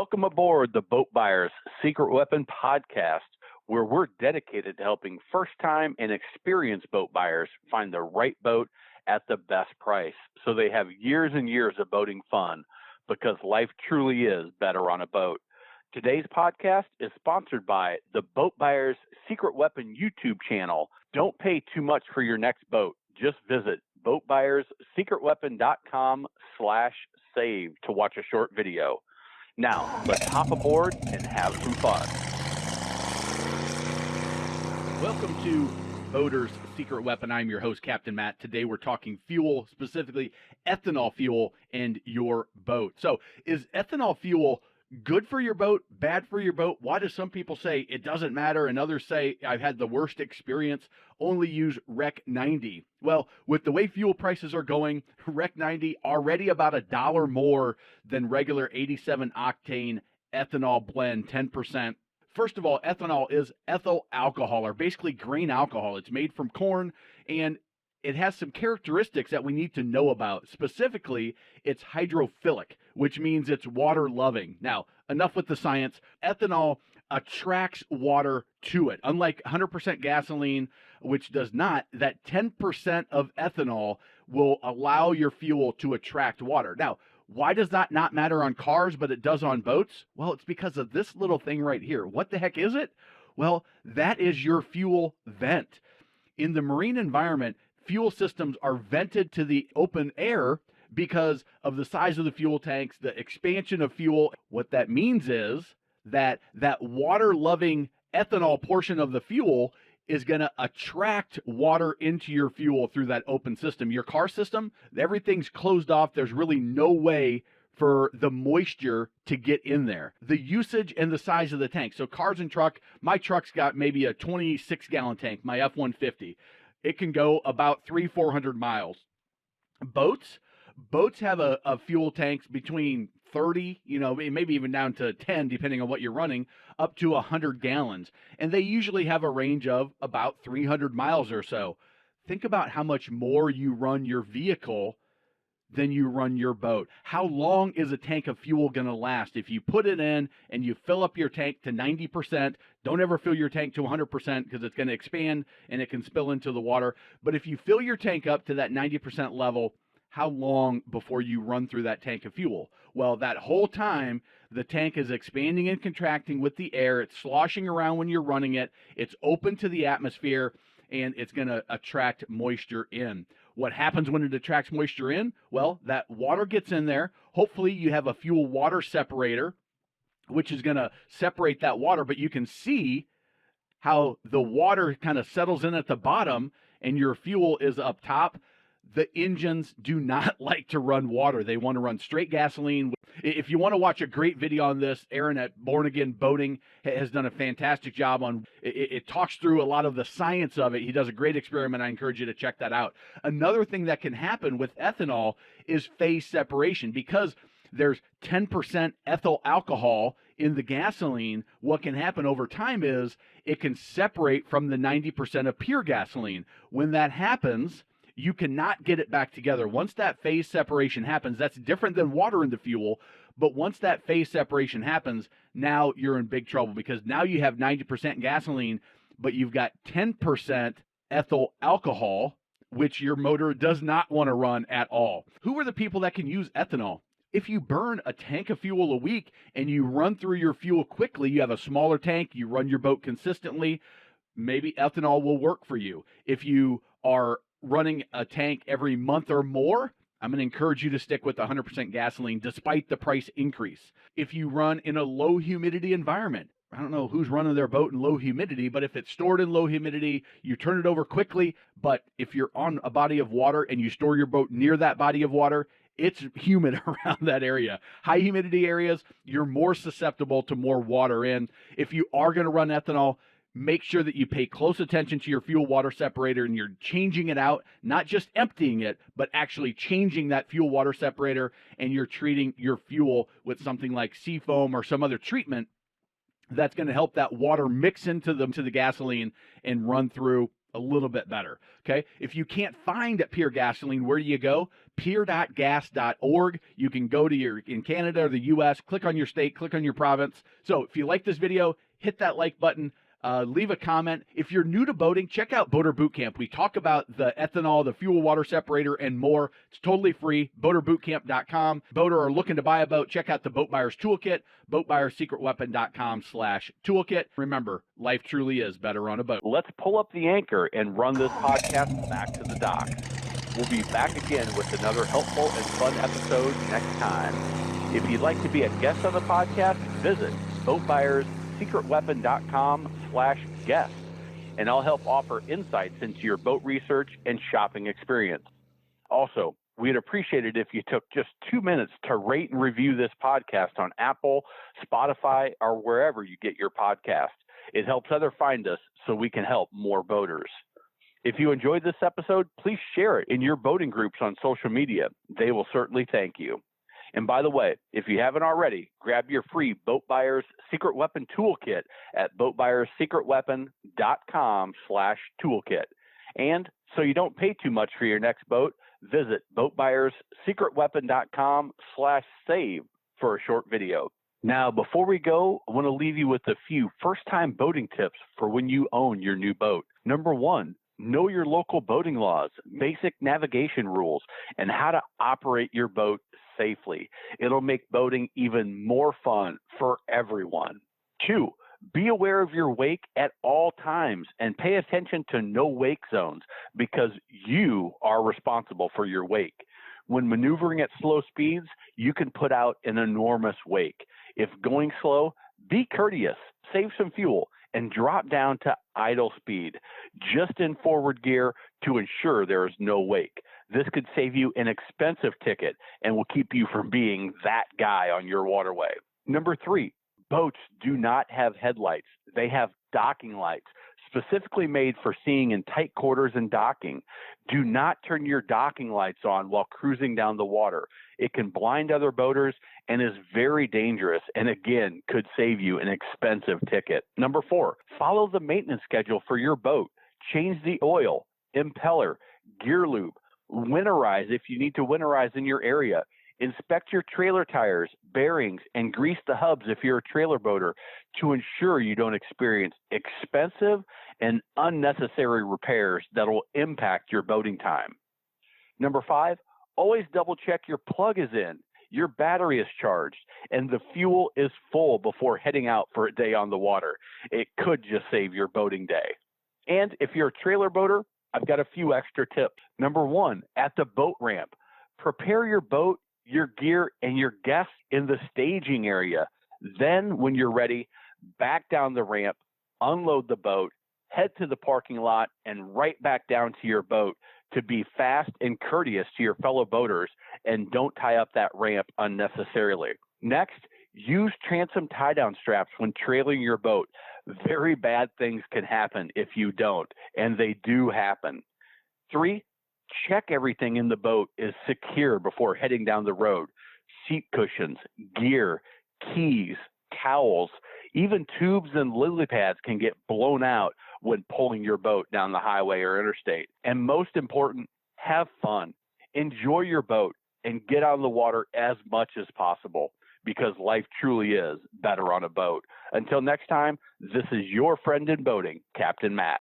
Welcome aboard the Boat Buyers Secret Weapon podcast, where we're dedicated to helping first-time and experienced boat buyers find the right boat at the best price so they have years and years of boating fun, because life truly is better on a boat. Today's podcast is sponsored by the Boat Buyers Secret Weapon YouTube channel. Don't pay too much for your next boat. Just visit boatbuyerssecretweapon.com/save to watch a short video. Now, let's hop aboard and have some fun. Welcome to Boaters Secret Weapon. I'm your host, Captain Matt. Today we're talking fuel, specifically ethanol fuel in your boat. So, is ethanol fuel good for your boat, bad for your boat? Why do some people say it doesn't matter and others say I've had the worst experience, only use Rec 90? Well, with the way fuel prices are going, Rec 90 already about $1 more than regular 87 octane ethanol blend, 10%. First of all, ethanol is ethyl alcohol, or basically grain alcohol. It's made from corn, and it has some characteristics that we need to know about. Specifically, it's hydrophilic, which means it's water-loving. Now, enough with the science. Ethanol attracts water to it. Unlike 100% gasoline, which does not, that 10% of ethanol will allow your fuel to attract water. Now, why does that not matter on cars, but it does on boats? Well, it's because of this little thing right here. What the heck is it? Well, that is your fuel vent. In the marine environment, fuel systems are vented to the open air because of the size of the fuel tanks, the expansion of fuel. What that means is that water-loving ethanol portion of the fuel is going to attract water into your fuel through that open system. Your car system, everything's closed off. There's really no way for the moisture to get in there. The usage and the size of the tank. So cars and truck, my truck's got maybe a 26-gallon tank, my F-150. It can go about 300-400 miles. Boats have a fuel tanks between 30, maybe even down to 10, depending on what you're running, up to 100 gallons. And they usually have a range of about 300 miles or so. Think about how much more you run your vehicle than you run your boat. How long is a tank of fuel going to last? If you put it in and you fill up your tank to 90%, don't ever fill your tank to 100% because it's going to expand and it can spill into the water. But if you fill your tank up to that 90% level, how long before you run through that tank of fuel? Well, that whole time, the tank is expanding and contracting with the air. It's sloshing around when you're running it. It's open to the atmosphere, and it's going to attract moisture in. What happens when it attracts moisture in? Well, that water gets in there. Hopefully, you have a fuel water separator, which is going to separate that water, but you can see how the water kind of settles in at the bottom and your fuel is up top. The engines do not like to run water. They want to run straight gasoline. If you want to watch a great video on this, Aaron at Born Again Boating has done a fantastic job on it. It talks through a lot of the science of it. He does a great experiment. I encourage you to check that out. Another thing that can happen with ethanol is phase separation. Because there's 10% ethyl alcohol in the gasoline, what can happen over time is it can separate from the 90% of pure gasoline. When that happens, you cannot get it back together. Once that phase separation happens, that's different than water in the fuel, but once that phase separation happens, now you're in big trouble, because now you have 90% gasoline, but you've got 10% ethyl alcohol, which your motor does not want to run at all. Who are the people that can use ethanol? If you burn a tank of fuel a week and you run through your fuel quickly, you have a smaller tank, you run your boat consistently, maybe ethanol will work for you. If you are running a tank every month or more, I'm going to encourage you to stick with 100% gasoline despite the price increase. If you run in a low humidity environment, I don't know who's running their boat in low humidity, but if it's stored in low humidity, you turn it over quickly. But if you're on a body of water and you store your boat near that body of water, it's humid around that area. High humidity areas, you're more susceptible to more water in. If you are going to run ethanol, make sure that you pay close attention to your fuel water separator and you're changing it out, not just emptying it, but actually changing that fuel water separator, and you're treating your fuel with something like seafoam or some other treatment that's going to help that water mix into the gasoline and run through a little bit better. Okay. If you can't find Pure Gasoline, where do you go? Pure.gas.org. You can go to in Canada or the US, click on your state, click on your province. So if you like this video, hit that like button. Leave a comment. If you're new to boating, check out Boater Bootcamp. We talk about the ethanol, the fuel water separator, and more. It's totally free. Boaterbootcamp.com. Boater are looking to buy a boat. Check out the Boat Buyers Toolkit. BoatBuyersSecretWeapon.com/toolkit. Remember, life truly is better on a boat. Let's pull up the anchor and run this podcast back to the docks. We'll be back again with another helpful and fun episode next time. If you'd like to be a guest on the podcast, visit BoatBuyersSecretWeapon.com/guest, and I'll help offer insights into your boat research and shopping experience. Also, we'd appreciate it if you took just 2 minutes to rate and review this podcast on Apple, Spotify, or wherever you get your podcast. It helps others find us so we can help more boaters. If you enjoyed this episode, please share it in your boating groups on social media. They will certainly thank you. And by the way, if you haven't already, grab your free Boat Buyers Secret Weapon Toolkit at boatbuyerssecretweapon.com/toolkit. And so you don't pay too much for your next boat, visit boatbuyerssecretweapon.com/save for a short video. Now, before we go, I want to leave you with a few first-time boating tips for when you own your new boat. Number one, know your local boating laws, basic navigation rules, and how to operate your boat safely. It'll make boating even more fun for everyone. Two, be aware of your wake at all times and pay attention to no wake zones because you are responsible for your wake. When maneuvering at slow speeds, you can put out an enormous wake. If going slow, be courteous, save some fuel, and drop down to idle speed, just in forward gear to ensure there is no wake. This could save you an expensive ticket and will keep you from being that guy on your waterway. Number three, boats do not have headlights. They have docking lights, specifically made for seeing in tight quarters and docking. Do not turn your docking lights on while cruising down the water. It can blind other boaters and is very dangerous and, again, could save you an expensive ticket. Number four, follow the maintenance schedule for your boat. Change the oil, impeller, gear lube, winterize if you need to winterize in your area. Inspect your trailer tires, bearings, and grease the hubs if you're a trailer boater to ensure you don't experience expensive and unnecessary repairs that will impact your boating time. Number five, always double check your plug is in, your battery is charged, and the fuel is full before heading out for a day on the water. It could just save your boating day. And if you're a trailer boater, I've got a few extra tips. Number one, at the boat ramp, prepare your boat, your gear, and your guests in the staging area. Then, when you're ready, back down the ramp, unload the boat, head to the parking lot, and right back down to your boat to be fast and courteous to your fellow boaters and don't tie up that ramp unnecessarily. Next, use transom tie-down straps when trailing your boat. Very bad things can happen if you don't, and they do happen. Three, check everything in the boat is secure before heading down the road. Seat cushions, gear, keys, towels, even tubes and lily pads can get blown out when pulling your boat down the highway or interstate. And most important, have fun. Enjoy your boat and get on the water as much as possible because life truly is better on a boat. Until next time, this is your friend in boating, Captain Matt.